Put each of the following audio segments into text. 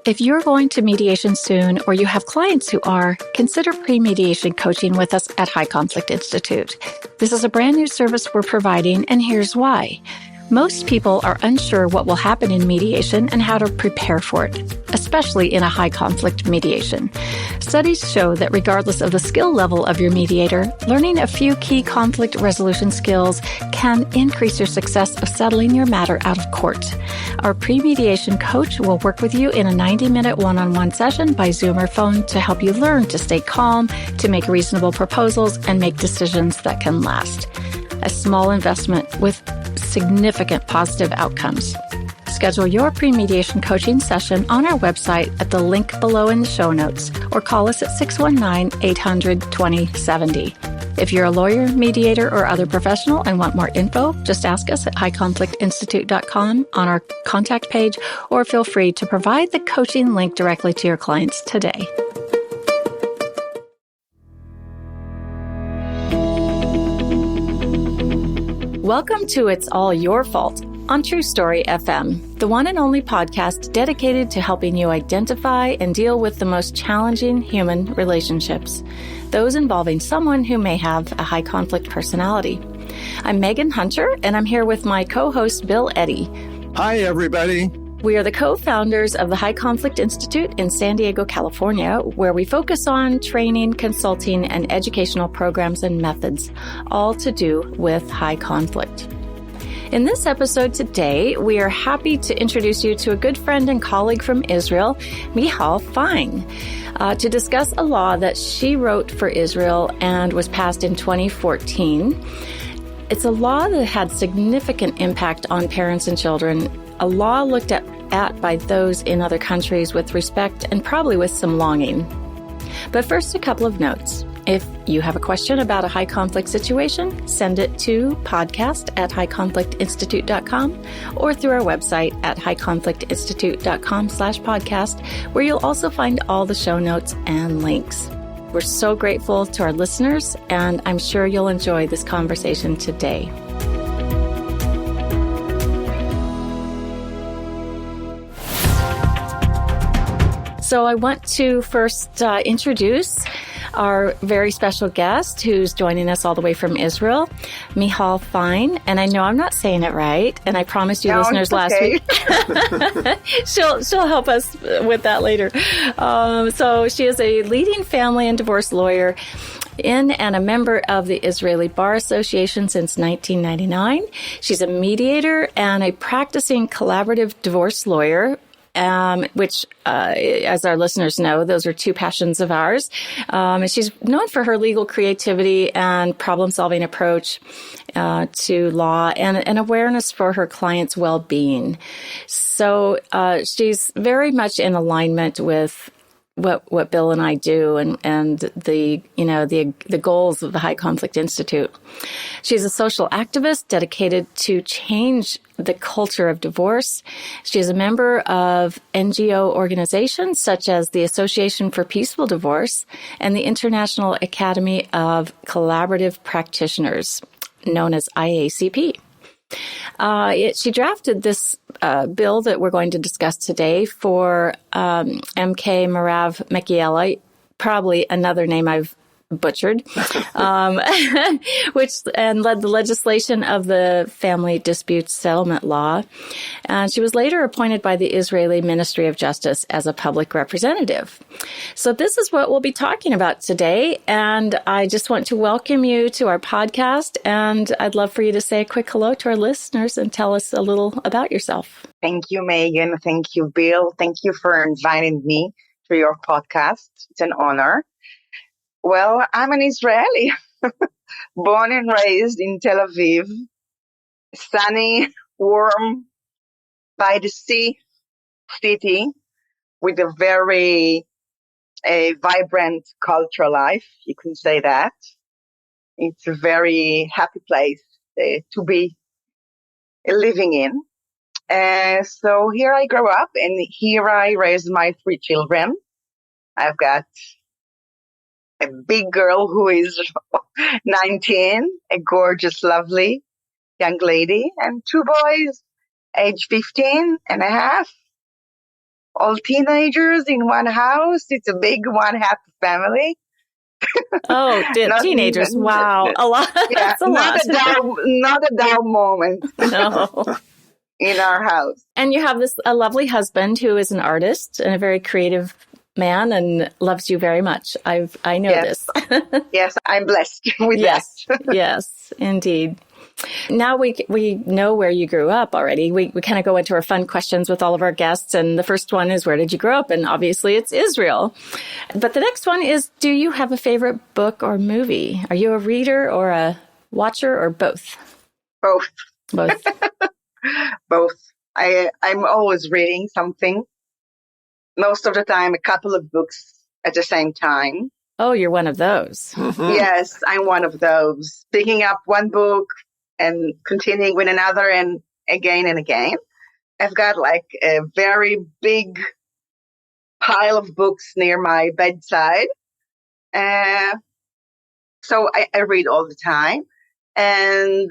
If you're going to mediation soon or you have clients who are, consider pre-mediation coaching with us at High Conflict Institute. This is a brand new service we're providing, and here's why. Most people are unsure what will happen in mediation and how to prepare for it, especially in a high conflict mediation. Studies show that regardless of the skill level of your mediator, learning a few key conflict resolution skills can increase your success of settling your matter out of court. Our pre-mediation coach will work with you in a 90-minute one-on-one session by Zoom or phone to help you learn to stay calm, to make reasonable proposals, and make decisions that can last. A small investment with significant positive outcomes. Schedule your pre-mediation coaching session on our website at the link below in the show notes or call us at 619-800-2070. If you're a lawyer, mediator, or other professional and want more info, just ask us at highconflictinstitute.com on our contact page, or feel free to provide the coaching link directly to your clients today. Welcome to It's All Your Fault on True Story FM, the one and only podcast dedicated to helping you identify and deal with the most challenging human relationships, those involving someone who may have a high conflict personality. I'm Megan Hunter, and I'm here with my co-host, Bill Eddy. Hi, everybody. We are the co-founders of the High Conflict Institute in San Diego, California, where we focus on training, consulting, and educational programs and methods, all to do with high conflict. In this episode today, we are happy to introduce you to a good friend and colleague from Israel, Michal Fein, to discuss a law that she wrote for Israel and was passed in 2014. It's a law that had significant impact on parents and children, a law looked at by those in other countries with respect and probably with some longing. But first, a couple of notes. If you have a question about a high conflict situation, send it to podcast@highconflictinstitute.com or through our website at highconflictinstitute.com/podcast, where you'll also find all the show notes and links. We're so grateful to our listeners, and I'm sure you'll enjoy this conversation today. So I want to first introduce our very special guest who's joining us all the way from Israel, Michal Fein. And I know I'm not saying it right, and I promised you listeners last week. She'll help us with that later. So she is a leading family and divorce lawyer and a member of the Israeli Bar Association since 1999. She's a mediator and a practicing collaborative divorce lawyer, which, as our listeners know, those are two passions of ours. And she's known for her legal creativity and problem-solving approach to law and an awareness for her clients' well-being. So she's very much in alignment with what Bill and I do and the goals of the High Conflict Institute. She's a social activist dedicated to change the culture of divorce. She is a member of NGO organizations such as the Association for Peaceful Divorce and the International Academy of Collaborative Practitioners, known as IACP. She drafted this bill that we're going to discuss today for MK Marav Mekiela, probably another name I've butchered, which led the legislation of the Family Dispute Settlement Law. And she was later appointed by the Israeli Ministry of Justice as a public representative. So this is what we'll be talking about today. And I just want to welcome you to our podcast. And I'd love for you to say a quick hello to our listeners and tell us a little about yourself. Thank you, Megan. Thank you, Bill. Thank you for inviting me to your podcast. It's an honor. Well, I'm an Israeli, born and raised in Tel Aviv, sunny, warm, by the sea city with a very vibrant cultural life. You can say that. It's a very happy place to be living in. So here I grew up, and here I raised my 3 children. I've got a big girl who is 19, a gorgeous, lovely young lady, and 2 boys, age 15 and a half all teenagers in one house. It's a big one happy family. Oh, Not, teenagers. Wow. A lot. yeah, That's a lot. not a dull moment No. in our house. And you have a lovely husband who is an artist and a very creative man and loves you very much. I know Yes. this. Yes, I'm blessed with Yes. that. Yes, indeed. Now we know where you grew up already. We kind of go into our fun questions with all of our guests. And the first one is, where did you grow up? And obviously it's Israel. But the next one is, do you have a favorite book or movie? Are you a reader or a watcher or both? Both. Both. Both. I'm always reading something. Most of the time, a couple of books at the same time. Oh, you're one of those. Yes, I'm one of those. Picking up one book and continuing with another and again and again. I've got like a very big pile of books near my bedside. So I read all the time. And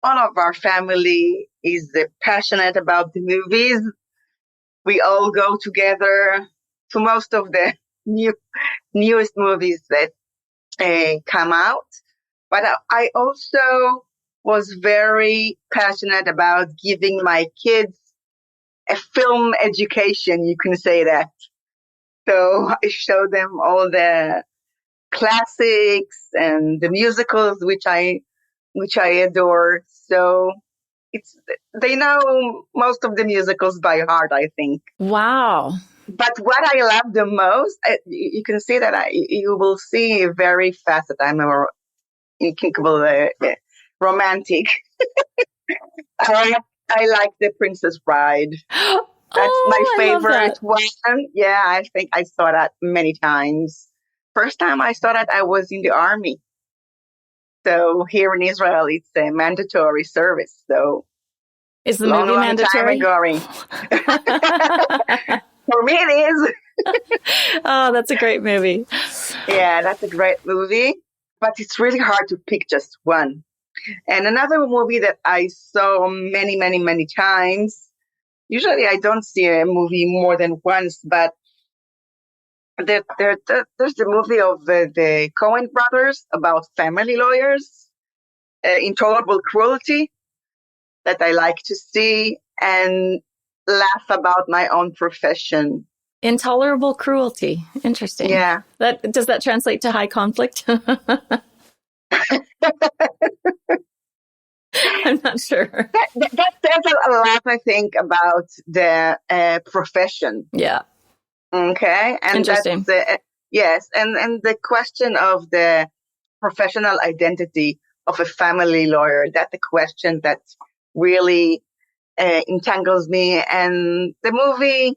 all of our family is passionate about the movies. We all go together to most of the newest movies that come out. But I also was very passionate about giving my kids a film education, you can say that. So I show them all the classics and the musicals, which I adore. So they know most of the musicals by heart, I think. Wow. But what I love the most, you can see that you will see very fast that I'm a incapable romantic. I like The Princess Bride. That's my favorite one. Yeah, I think I saw that many times. First time I saw that, I was in the army. So here in Israel, it's a mandatory service. So is the movie mandatory? Time For me, it is. Oh, that's a great movie. Yeah, that's a great movie. But it's really hard to pick just one. And another movie that I saw many, many, many times. Usually I don't see a movie more than once, but there's the movie of the Coen brothers about family lawyers, Intolerable Cruelty, that I like to see and laugh about my own profession. Intolerable Cruelty. Interesting. Yeah. Does that translate to high conflict? I'm not sure. That says a lot, I think, about the profession. Yeah. Okay. And interesting. Yes. And the question of the professional identity of a family lawyer, that's a question that really entangles me. And the movie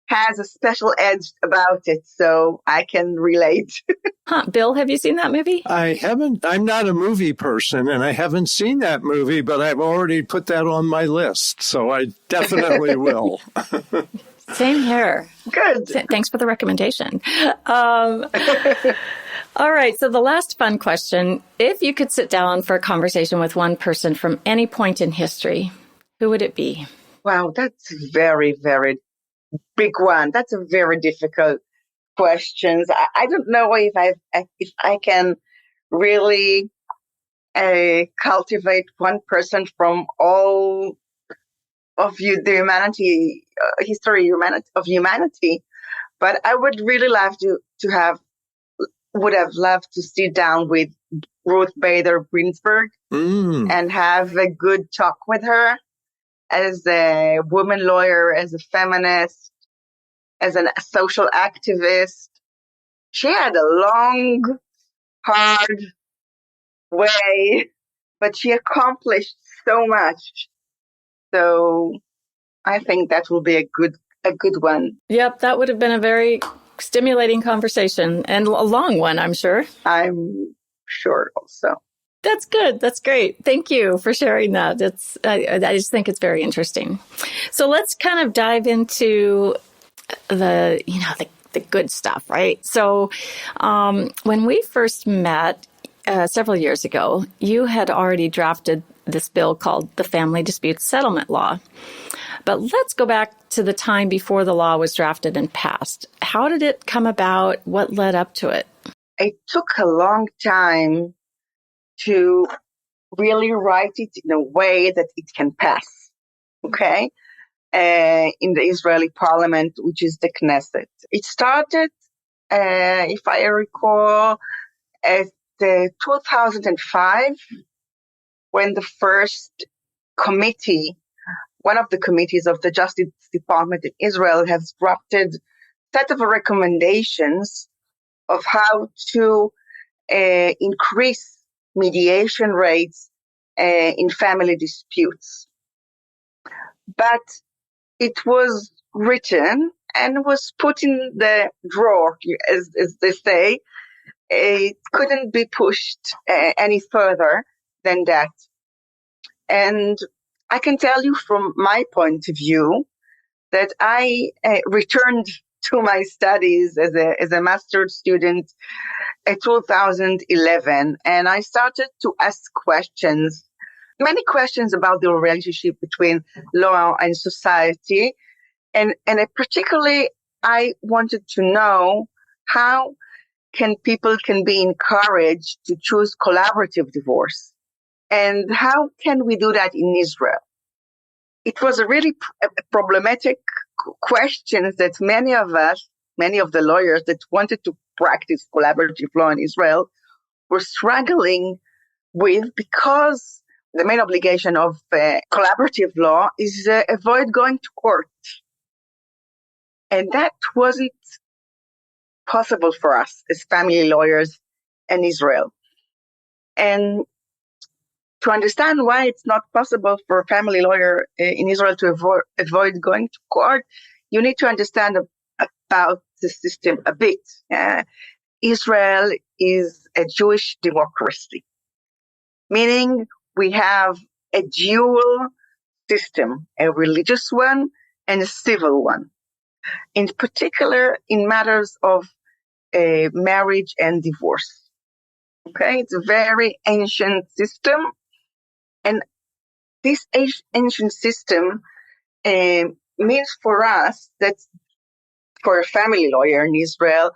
has a special edge about it, so I can relate. Bill, have you seen that movie? I haven't. I'm not a movie person, and I haven't seen that movie, but I've already put that on my list, so I definitely will. Same here. Good. Thanks for the recommendation. All right, so the last fun question. If you could sit down for a conversation with one person from any point in history, who would it be? Wow, that's very, very big one. That's a very difficult question. I don't know if I can really cultivate one person from all of the history of humanity, but I would really love would have loved to sit down with Ruth Bader Ginsburg and have a good talk with her as a woman lawyer, as a feminist, as a social activist. She had a long, hard way, but she accomplished so much. So I think that will be a good one. Yep, that would have been a very stimulating conversation and a long one, I'm sure. I'm sure also. That's good. That's great. Thank you for sharing that. I just think it's very interesting. So let's kind of dive into the good stuff, right? So when we first met several years ago, you had already drafted this bill called the Family Dispute Settlement Law. But let's go back to the time before the law was drafted and passed. How did it come about? What led up to it? It took a long time to really write it in a way that it can pass, okay, in the Israeli parliament, which is the Knesset. It started, if I recall, at 2005, when the first committee, one of the committees of the Justice Department in Israel, has drafted a set of recommendations of how to increase mediation rates in family disputes. But it was written and was put in the drawer, as they say. It couldn't be pushed any further than that. And I can tell you from my point of view that I returned to my studies as a master's student in 2011, and I started to ask questions, many questions about the relationship between law and society. And particularly, I wanted to know how people can be encouraged to choose collaborative divorce, and how can we do that in Israel? It was a really problematic question that many of the lawyers that wanted to practice collaborative law in Israel were struggling with, because the main obligation of collaborative law is avoid going to court. And that wasn't possible for us as family lawyers in Israel. And to understand why it's not possible for a family lawyer in Israel to avoid going to court, you need to understand about the system a bit. Israel is a Jewish democracy, meaning we have a dual system, a religious one and a civil one. In particular, in matters of marriage and divorce. Okay, it's a very ancient system. And this ancient system means for us, that for a family lawyer in Israel,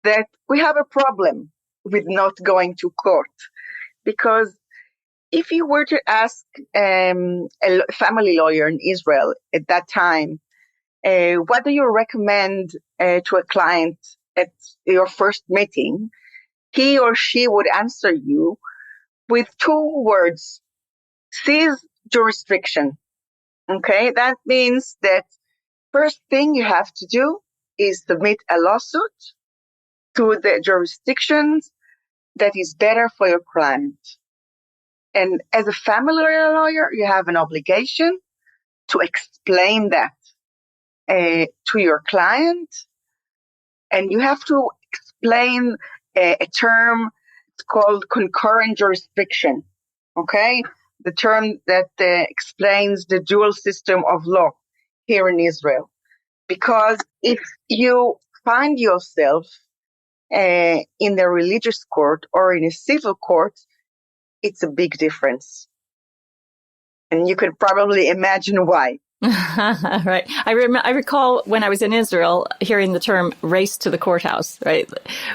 that we have a problem with not going to court. Because if you were to ask a family lawyer in Israel at that time, what do you recommend to a client at your first meeting, he or she would answer you with two words: cease jurisdiction. Okay, that means that first thing you have to do is submit a lawsuit to the jurisdictions that is better for your client. And as a family lawyer, you have an obligation to explain that to your client, and you have to explain a term called concurrent jurisdiction. Okay, the term that explains the dual system of law here in Israel. Because if you find yourself in a religious court or in a civil court, it's a big difference. And you could probably imagine why. Right. I recall when I was in Israel hearing the term race to the courthouse, right?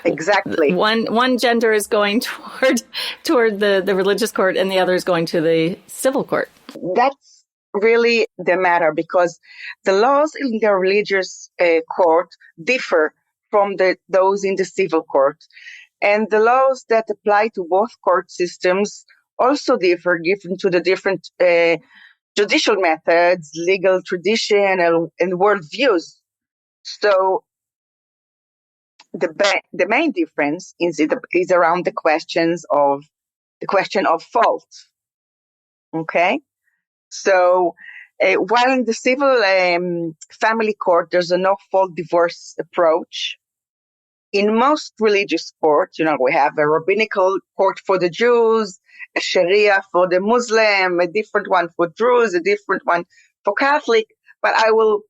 Exactly. One gender is going toward the religious court and the other is going to the civil court. That's really the matter, because the laws in the religious court differ from those in the civil court. And the laws that apply to both court systems also differ given to the different judicial methods, legal tradition, and worldviews. So the main difference is around the question of fault. Okay, so while in the civil family court there's a no-fault divorce approach, in most religious courts, we have a rabbinical court for the Jews, a Sharia for the Muslim, a different one for Druze, a different one for Catholic, but I will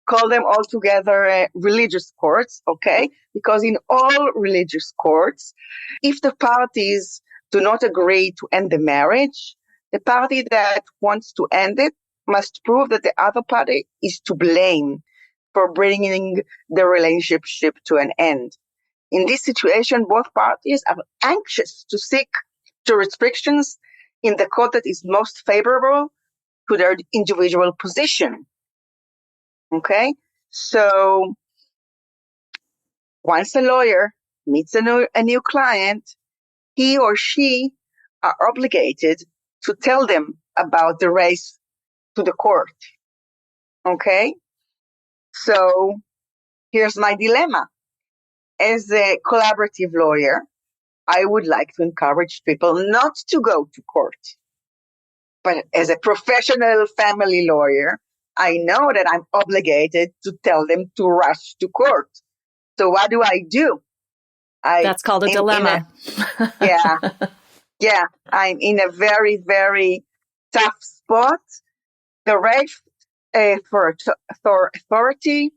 call them all together religious courts, okay? Because in all religious courts, if the parties do not agree to end the marriage, the party that wants to end it must prove that the other party is to blame for bringing the relationship to an end. In this situation, both parties are anxious to seek jurisdictions in the court that is most favorable to their individual position. Okay? So once a lawyer meets a new client, he or she are obligated to tell them about the race to the court. Okay? So here's my dilemma. As a collaborative lawyer, I would like to encourage people not to go to court. But as a professional family lawyer, I know that I'm obligated to tell them to rush to court. So what do? That's called a dilemma. Yeah, I'm in a very, very tough spot. The right for authority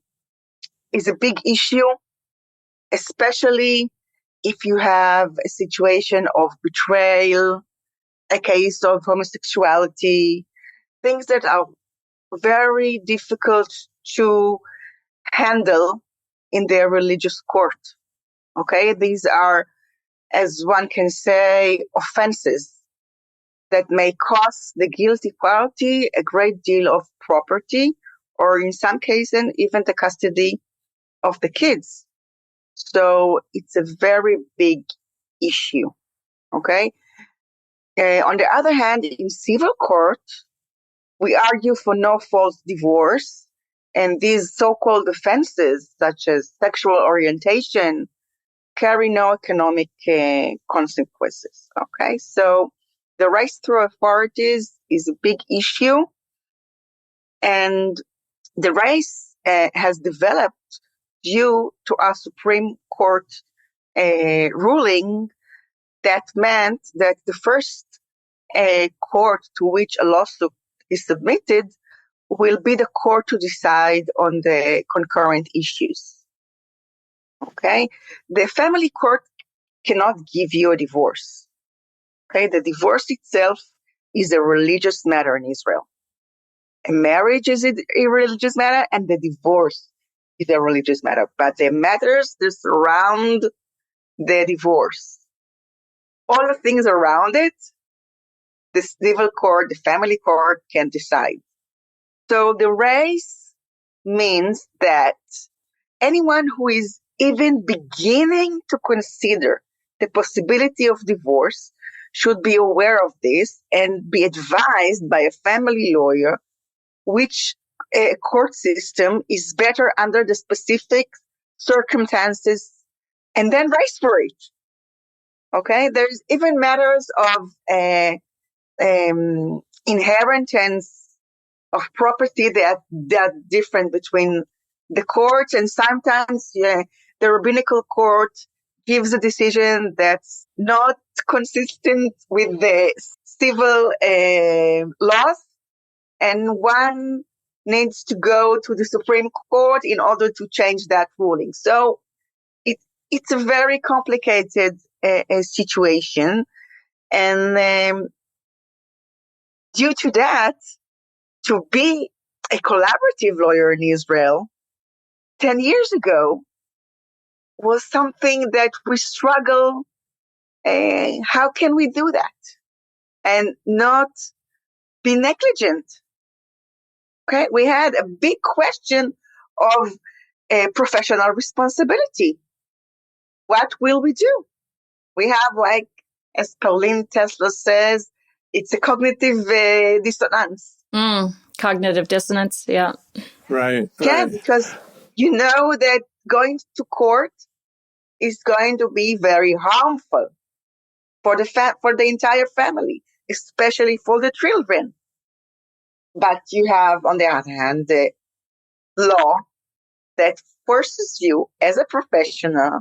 is a big issue, especially if you have a situation of betrayal, a case of homosexuality, things that are very difficult to handle in their religious court. Okay, these are, as one can say, offenses that may cost the guilty party a great deal of property, or in some cases, even the custody of the kids. So it's a very big issue. Okay. On the other hand, in civil court, we argue for no fault divorce, and these so-called offenses, such as sexual orientation, carry no economic consequences. Okay, so the race through authorities is a big issue, and the race has developed due to a Supreme Court ruling that meant that the first court to which a lawsuit is submitted will be the court to decide on the concurrent issues. Okay, the family court cannot give you a divorce. Okay, the divorce itself is a religious matter in Israel. A marriage is a religious matter, and the divorce is a religious matter. But the matters that surround the divorce, all the things around it, the civil court, the family court can decide. So the race means that anyone who is even beginning to consider the possibility of divorce should be aware of this and be advised by a family lawyer which court system is better under the specific circumstances, and then race for it. Okay, there's even matters of inheritance of property that are different between the courts, and sometimes the rabbinical court gives a decision that's not consistent with the civil laws, and one needs to go to the Supreme Court in order to change that ruling. So it's a very complicated situation, and due to that, to be a collaborative lawyer in Israel 10 years ago was something that we struggle. How can we do that and not be negligent? Okay, we had a big question of professional responsibility. What will we do? We have, like, as Pauline Tesla says, it's a cognitive dissonance. Cognitive dissonance, yeah. Right. Yeah, because you know that going to court is going to be very harmful for the entire family, especially for the children. But you have, on the other hand, the law that forces you as a professional,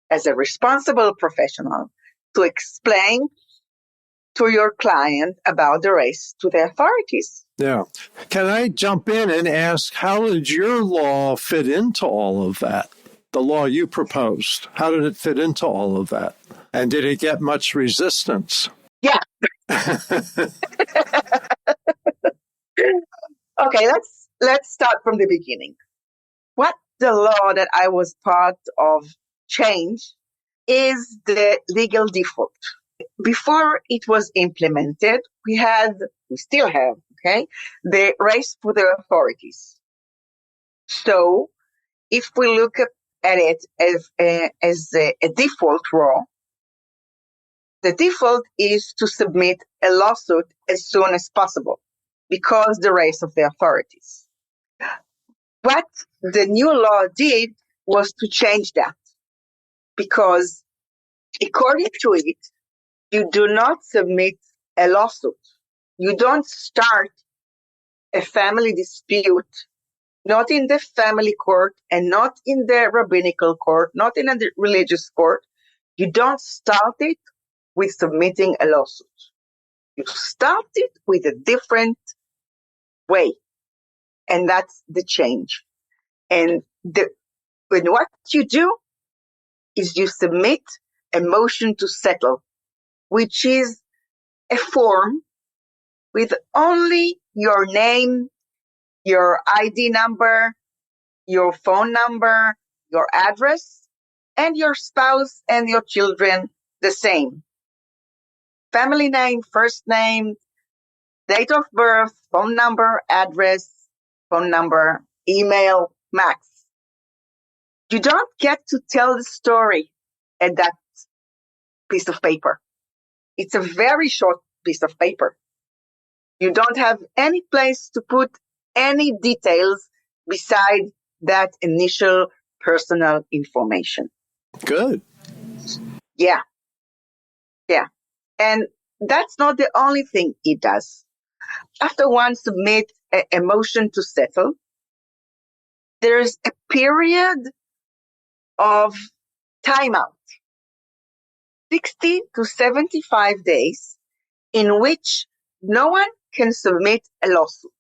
as a responsible professional, to explain to your client about the race to the authorities. Yeah. Can I jump in and ask, how did your law fit into all of that? The law you proposed, how did it fit into all of that? And did it get much resistance? Yeah. Okay, let's start from the beginning. What the law that I was part of changed is the legal default. Before it was implemented, we still have, okay, the race for the authorities. So if we look at it as a default law, the default is to submit a lawsuit as soon as possible because the race of the authorities. What the new law did was to change that because according to it, you do not submit a lawsuit. You don't start a family dispute, not in the family court and not in the rabbinical court, not in a religious court. You don't start it with submitting a lawsuit. You start it with a different way. And that's the change. And what you do is you submit a motion to settle, which is a form with only your name, your ID number, your phone number, your address, and your spouse and your children the same. Family name, first name, date of birth, phone number, address, phone number, email, max. You don't get to tell the story at that piece of paper. It's a very short piece of paper. You don't have any place to put any details beside that initial personal information. Good. Yeah. And that's not the only thing it does. After one submits a motion to settle, there's a period of timeout, 60 to 75 days, in which no one can submit a lawsuit.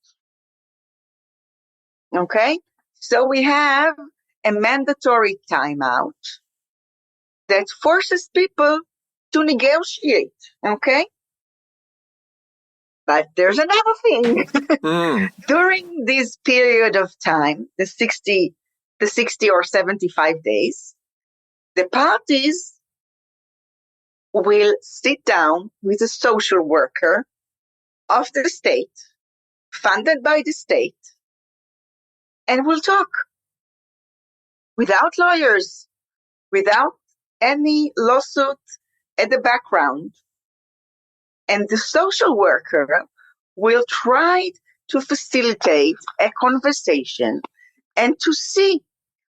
Okay? So we have a mandatory timeout that forces people to negotiate. Okay? But there's another thing. During this period of time, the 60 or 75 days, the parties will sit down with a social worker of the state, funded by the state, and will talk without lawyers, without any lawsuit at the background. And the social worker will try to facilitate a conversation and to see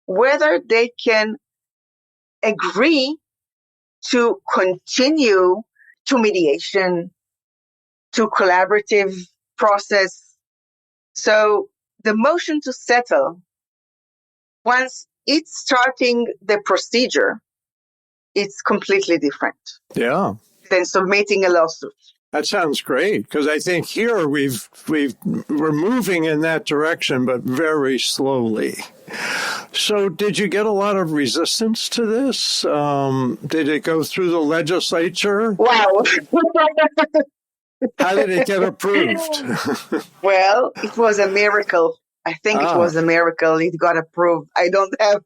whether they can agree to continue to mediation, to collaborative process. So the motion to settle, once it's starting the procedure, it's completely different. Yeah. Than submitting a lawsuit. That sounds great, because I think here we're moving in that direction, but very slowly. So did you get a lot of resistance to this? Did it go through the legislature? Wow. How did it get approved? Well, it was a miracle. I think it was a miracle. It got approved. I don't have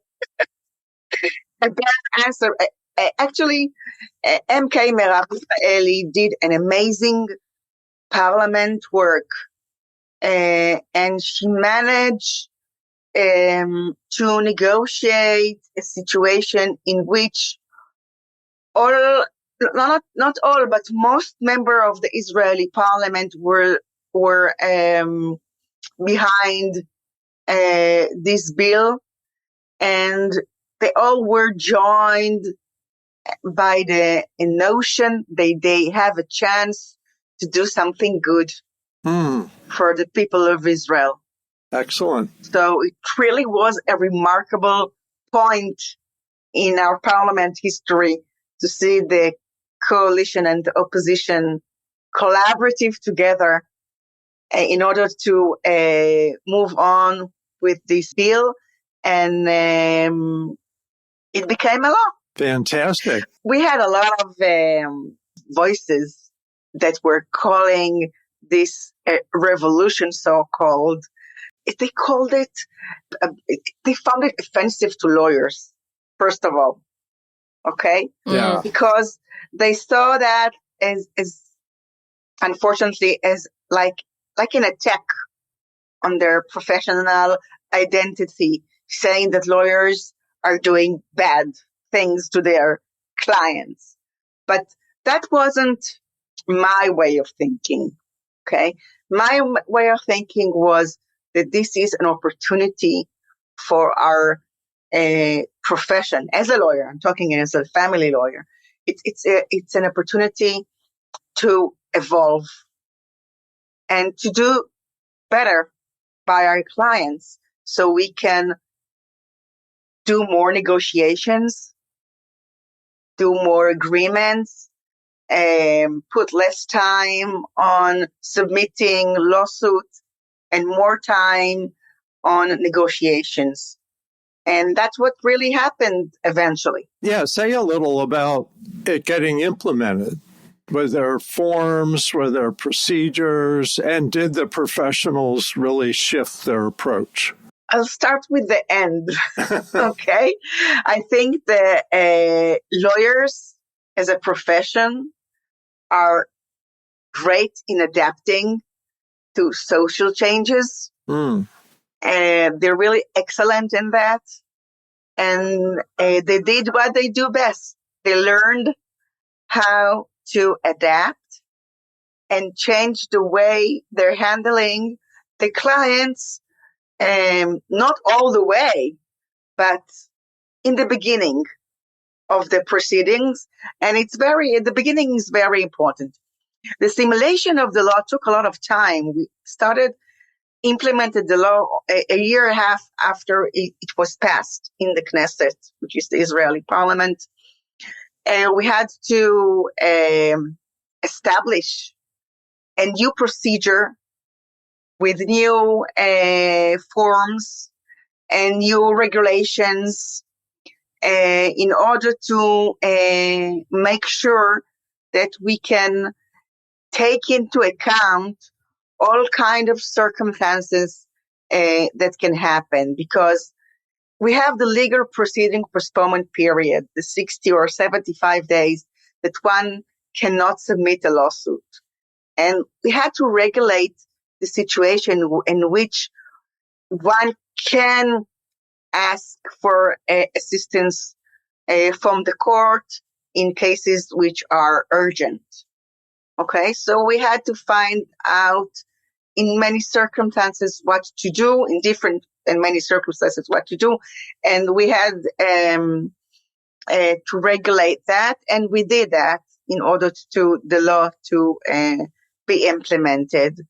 a bad answer. Actually, MK Merav Israeli did an amazing parliament work, and she managed to negotiate a situation in which not all, but most members of the Israeli parliament were behind this bill, and they all were joined by the notion they have a chance to do something good for the people of Israel. Excellent. So it really was a remarkable point in our parliament history to see the coalition and the opposition collaborative together in order to move on with this bill, and it became a law. Fantastic. We had a lot of voices that were calling this revolution, so-called, they called it, they found it offensive to lawyers, first of all, okay? Yeah. Because they saw that as unfortunately, as like an attack on their professional identity, saying that lawyers are doing bad things to their clients. But that wasn't my way of thinking, okay? My way of thinking was that this is an opportunity for our profession as a lawyer. I'm talking as a family lawyer. It's an opportunity to evolve and to do better by our clients, so we can do more negotiations, do more agreements, put less time on submitting lawsuits and more time on negotiations. And that's what really happened eventually. Yeah, say a little about it getting implemented. Were there forms, were there procedures, and did the professionals really shift their approach? I'll start with the end, okay? I think the lawyers as a profession are great in adapting to social changes. Mm. They're really excellent in that. And they did what they do best. They learned how to adapt and change the way they're handling the clients, not all the way, but in the beginning of the proceedings. And the beginning is very important. The simulation of the law took a lot of time. We implemented the law a year and a half after it was passed in the Knesset, which is the Israeli parliament. And we had to establish a new procedure with new forms and new regulations in order to make sure that we can take into account all kind of circumstances that can happen, because we have the legal proceeding postponement period, the 60 or 75 days that one cannot submit a lawsuit. And we had to regulate the situation in which one can ask for assistance from the court in cases which are urgent. Okay, so we had to find out in many circumstances what to do, in many circumstances what to do, and we had to regulate that, and we did that in order to the law to be implemented.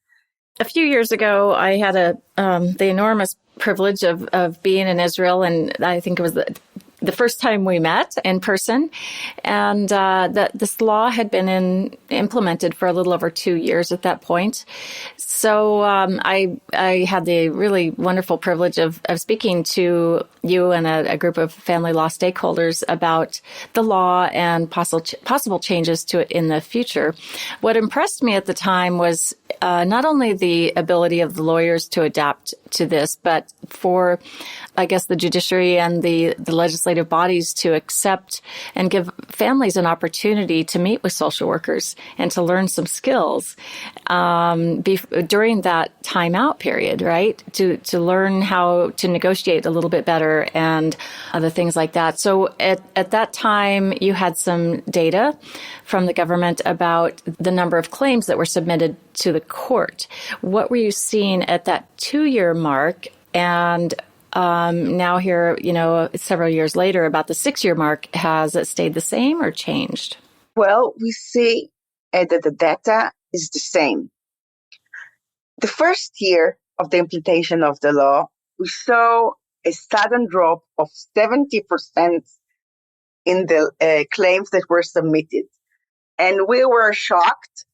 A few years ago, I had the enormous privilege of being in Israel, and I think it was the first time we met in person, and this law had been implemented for a little over 2 years at that point. So I had the really wonderful privilege of speaking to you and a group of family law stakeholders about the law and possible changes to it in the future. What impressed me at the time was not only the ability of the lawyers to adapt to this, but for, I guess, the judiciary and the legislative bodies to accept and give families an opportunity to meet with social workers and to learn some skills during that timeout period, right? To learn how to negotiate a little bit better and other things like that. So at that time, you had some data from the government about the number of claims that were submitted to the court. What were you seeing at that 2-year mark? And now here, several years later, about the 6-year mark, has it stayed the same or changed? Well, we see that the data is the same. The first year of the implementation of the law, we saw a sudden drop of 70% in the claims that were submitted. And we were shocked,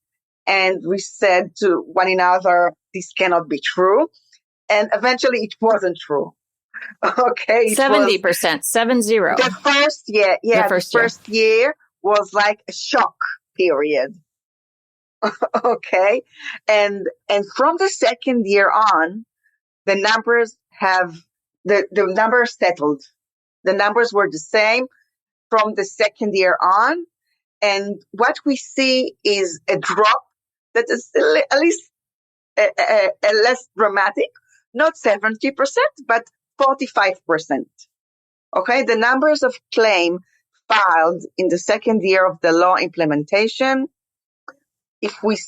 and we said to one another, this cannot be true. And eventually it wasn't true. Okay. 70%, 70. The first year, the first year was like a shock period. Okay. And from the second year on, the numbers the numbers settled. The numbers were the same from the second year on. And what we see is a drop that is at least less dramatic, not 70%, but 45%. Okay, the numbers of claim filed in the second year of the law implementation, if we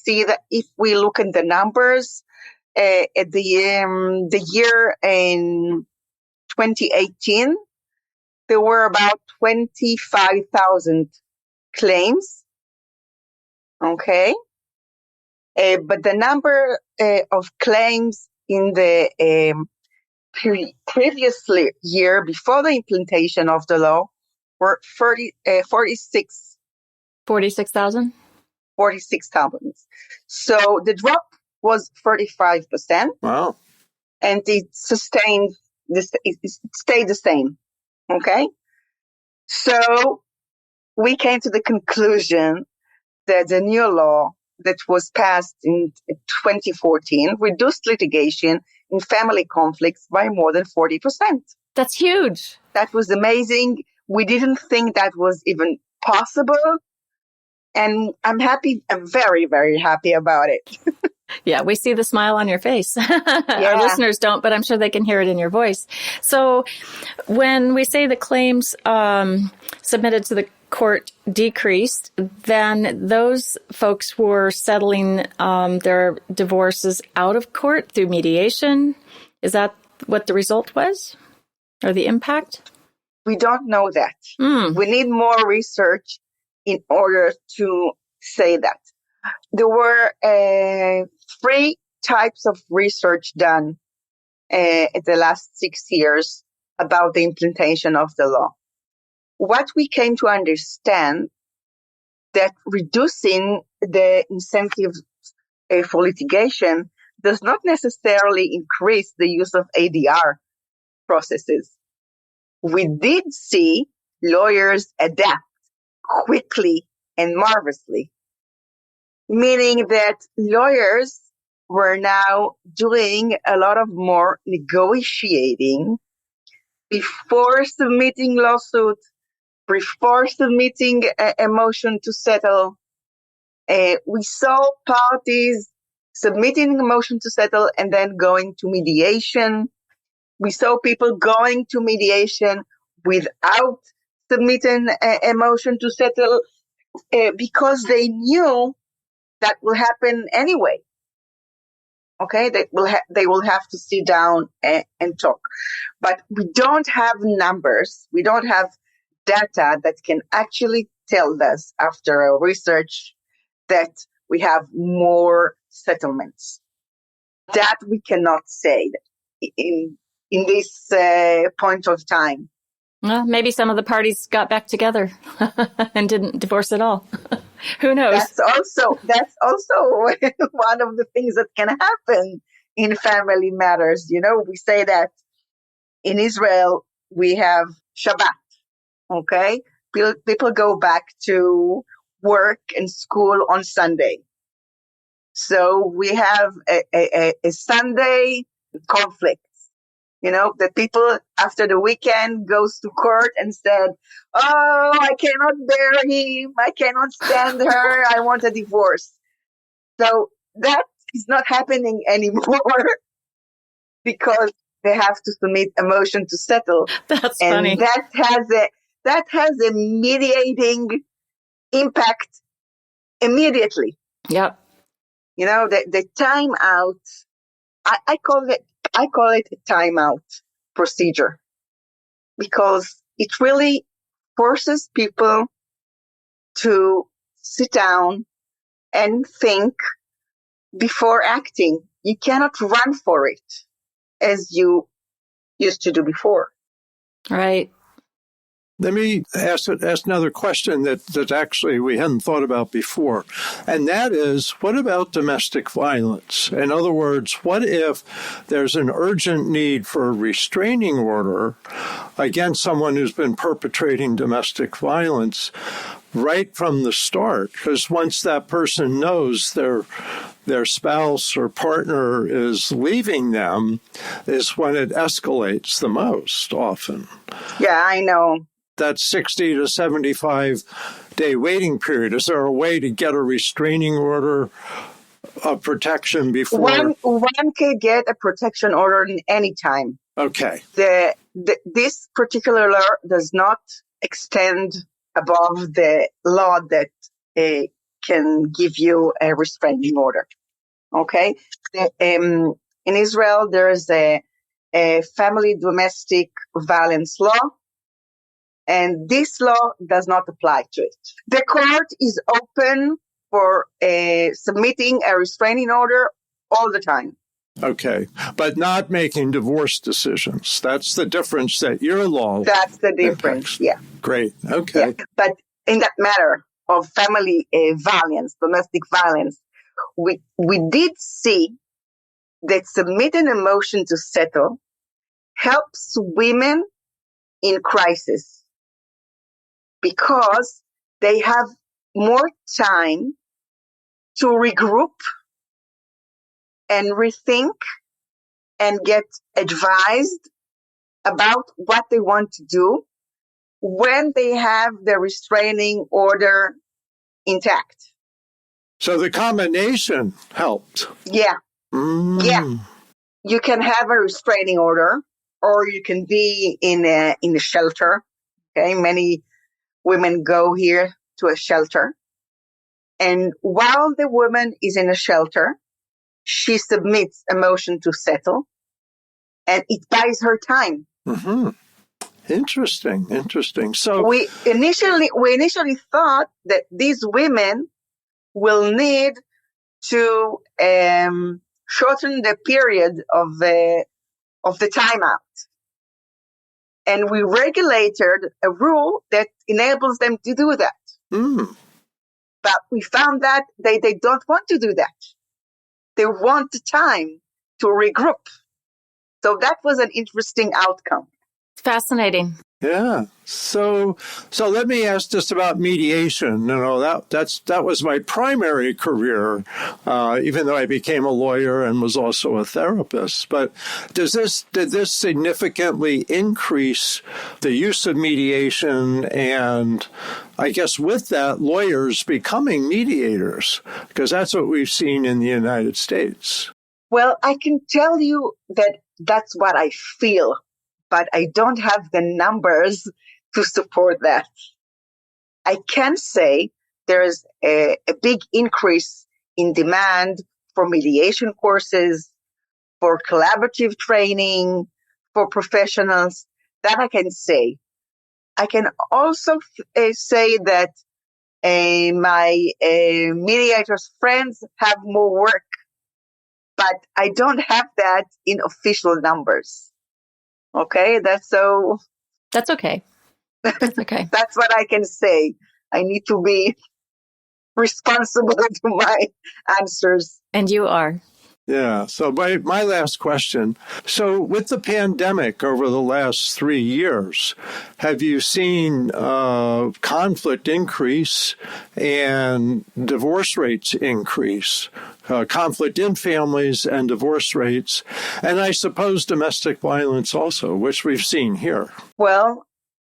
look at the numbers, at the year in 2018, there were about 25,000 claims. Okay. But the number of claims in the previous year before the implementation of the law were 46,000? 46,000. So the drop was 35%. Wow. And it sustained this, it stayed the same. Okay. So we came to the conclusion that the new law that was passed in 2014 reduced litigation in family conflicts by more than 40%. That's huge. That was amazing. We didn't think that was even possible. And I'm very, very happy about it. Yeah, we see the smile on your face. Our listeners don't, but I'm sure they can hear it in your voice. So when we say the claims submitted to the court decreased, then those folks were settling their divorces out of court through mediation. Is that what the result was, or the impact? We don't know that. We need more research in order to say that. There were 3 types of research done in the last 6 years about the implementation of the law. What we came to understand that reducing the incentive for litigation does not necessarily increase the use of ADR processes. We did see lawyers adapt quickly and marvelously, meaning that lawyers were now doing a lot of more negotiating before submitting lawsuits, before submitting a motion to settle. We saw parties submitting a motion to settle and then going to mediation. We saw people going to mediation without submitting a motion to settle because they knew that will happen anyway. Okay, they will have to sit down and talk. But we don't have numbers. We don't have data that can actually tell us after a research that we have more settlements. That we cannot say in this point of time. Well, maybe some of the parties got back together and didn't divorce at all. Who knows? That's also one of the things that can happen in family matters. You know, we say that in Israel we have Shabbat. Okay, people go back to work and school on Sunday, so we have a Sunday conflict. You know, the people after the weekend goes to court and said, "Oh, I cannot bear him. I cannot stand her. I want a divorce." So that is not happening anymore because they have to submit a motion to settle. That's and funny. That has a mediating impact immediately. Yep. You know, the timeout. I call it a timeout procedure because it really forces people to sit down and think before acting. You cannot run for it as you used to do before. Right. Let me ask another question that actually we hadn't thought about before. And that is, what about domestic violence? In other words, what if there's an urgent need for a restraining order against someone who's been perpetrating domestic violence, right from the start, because once that person knows their spouse or partner is leaving them is when it escalates the most often. Yeah, I know. That 60 to 75 day waiting period, is there a way to get a restraining order of protection before? One can get a protection order in any time. Okay. This particular law does not extend above the law that can give you a restraining order. Okay. In Israel, there is a family domestic violence law, and this law does not apply to it. The court is open for submitting a restraining order all the time. Okay, but not making divorce decisions. That's the difference that your law That's the difference, impacts. yeah. Great, okay. Yeah. But in that matter of family violence, domestic violence, we did see that submitting a motion to settle helps women in crisis because they have more time to regroup and rethink and get advised about what they want to do when they have the restraining order intact. So the combination helped. Yeah. Yeah. You can have a restraining order, or you can be in a shelter. Okay. Many women go here to a shelter. And while the woman is in a shelter, she submits a motion to settle, and it buys her time. Mm-hmm. Interesting. So we initially thought that these women will need to shorten the period of the timeout, and we regulated a rule that enables them to do that. But we found that they don't want to do that. They want the time to regroup. So that was an interesting outcome. Fascinating. Yeah. So let me ask just about mediation. That was my primary career, even though I became a lawyer and was also a therapist. But did this significantly increase the use of mediation, and I guess with that, lawyers becoming mediators? Because that's what we've seen in the United States. Well, I can tell you that that's what I feel, but I don't have the numbers to support that. I can say there is a big increase in demand for mediation courses, for collaborative training, for professionals. That I can say. I can also say that my mediators' friends have more work, but I don't have that in official numbers. Okay, that's okay. That's okay. That's what I can say. I need to be responsible to my answers. And you are. Yeah. So my last question. So with the pandemic over the last 3 years, have you seen conflict increase and divorce rates increase? Conflict in families and divorce rates, and I suppose domestic violence also, which we've seen here. Well,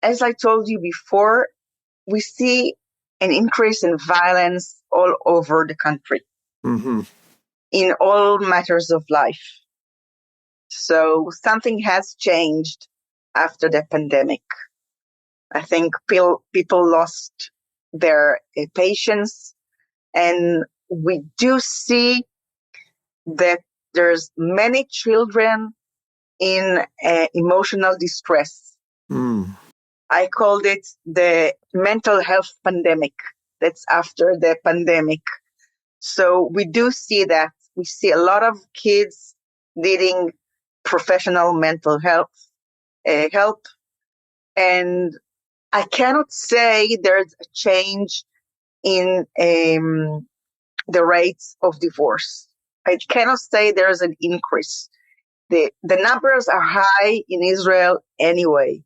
as I told you before, we see an increase in violence all over the country. Mm-hmm. In all matters of life. So something has changed after the pandemic. I think people lost their patience, and we do see that there's many children in emotional distress. I called it the mental health pandemic. That's after the pandemic. So we do see that. We see a lot of kids needing professional mental health help. And I cannot say there's a change in the rates of divorce. I cannot say there's an increase. The numbers are high in Israel anyway.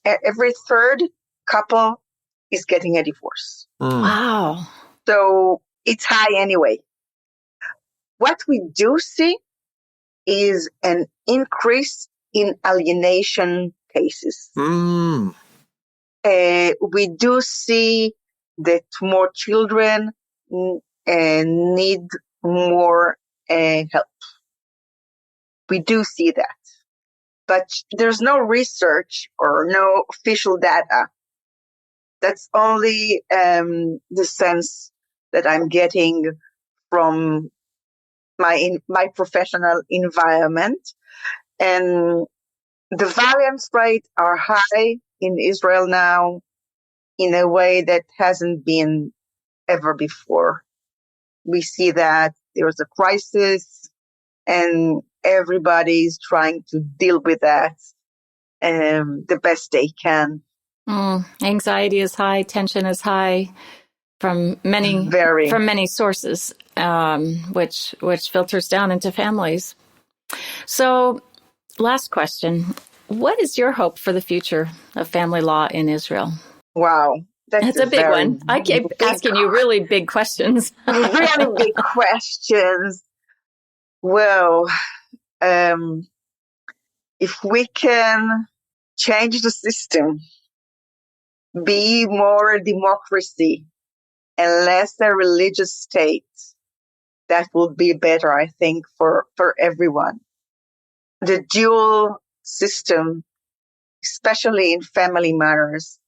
Every third couple is getting a divorce. Wow. So it's high anyway. What we do see is an increase in alienation cases. We do see that more children need more help. We do see that. But there's no research or no official data. That's only the sense that I'm getting from my professional environment. And the variance rates are high in Israel now in a way that hasn't been ever before. We see that there's a crisis and everybody's trying to deal with that the best they can. Anxiety is high, tension is high from many sources, which filters down into families. So, last question. What is your hope for the future of family law in Israel? Wow. That's a big one. I keep asking you really big questions. Really big questions. Well, if we can change the system, be more democracy and less a religious state, that would be better, I think, for everyone. The dual system, especially in family matters,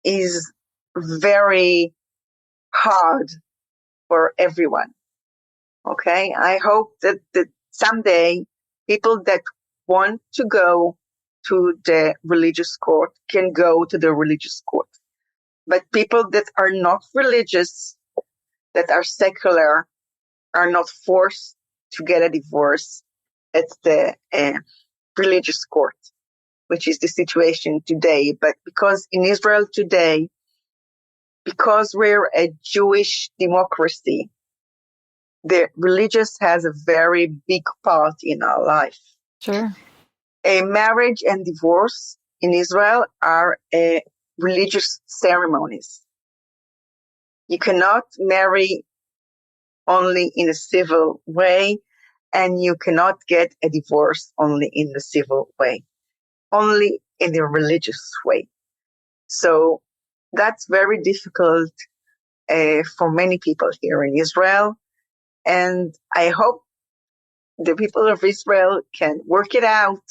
is very hard for everyone. Okay? I hope that someday people that want to go to the religious court can go to the religious court. But people that are not religious, that are secular, are not forced to get a divorce at the religious court, which is the situation today. But because in Israel today, because we're a Jewish democracy, the religious has a very big part in our life. Sure. A marriage and divorce in Israel are religious ceremonies. You cannot marry only in a civil way, and you cannot get a divorce only in the civil way, only in the religious way. So that's very difficult for many people here in Israel. And I hope the people of Israel can work it out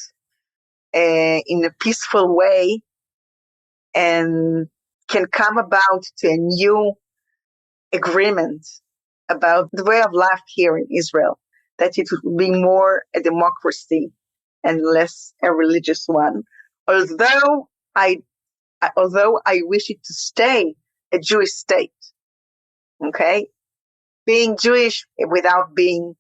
in a peaceful way and can come about to a new agreement about the way of life here in Israel, that it will be more a democracy and less a religious one. Although I wish it to stay a Jewish state, okay? Being Jewish without being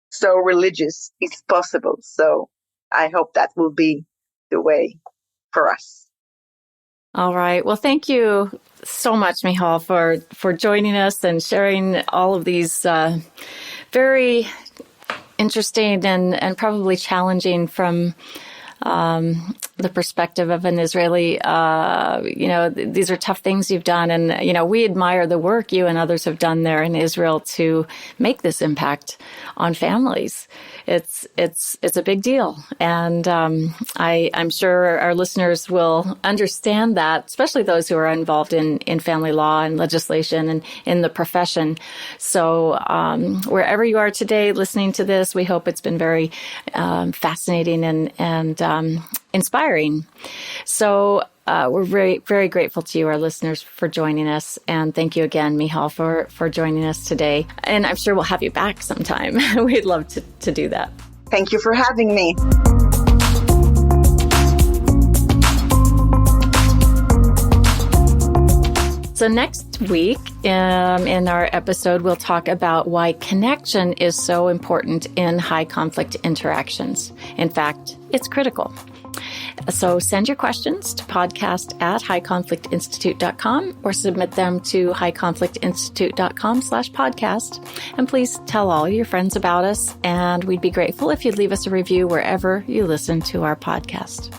so religious is possible. So I hope that will be the way for us. All right. Well, thank you so much, Michal, for joining us and sharing all of these very interesting and probably challenging from the perspective of an Israeli. These are tough things you've done. And, we admire the work you and others have done there in Israel to make this impact on families. It's a big deal. And I'm sure our listeners will understand that, especially those who are involved in family law and legislation and in the profession. So wherever you are today listening to this, we hope it's been very fascinating and inspiring. So we're very, very grateful to you, our listeners, for joining us. And thank you again, Michal, for joining us today. And I'm sure we'll have you back sometime. We'd love to do that. Thank you for having me. So next week in our episode, we'll talk about why connection is so important in high conflict interactions. In fact, it's critical. So send your questions to podcast@highconflictinstitute.com or submit them to highconflictinstitute.com/podcast. And please tell all your friends about us. And we'd be grateful if you'd leave us a review wherever you listen to our podcast.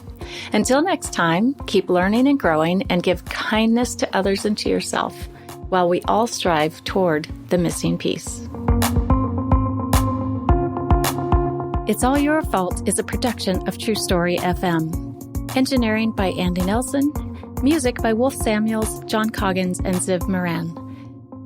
Until next time, keep learning and growing and give kindness to others and to yourself while we all strive toward the missing piece. It's All Your Fault is a production of True Story FM. Engineering by Andy Nelson. Music by Wolf Samuels, John Coggins, and Ziv Moran.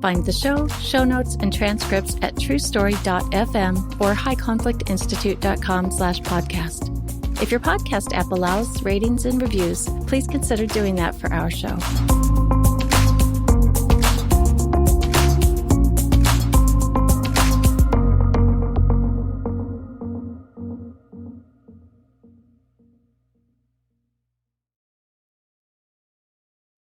Find the show notes, and transcripts at truestory.fm or highconflictinstitute.com/podcast. If your podcast app allows ratings and reviews, please consider doing that for our show.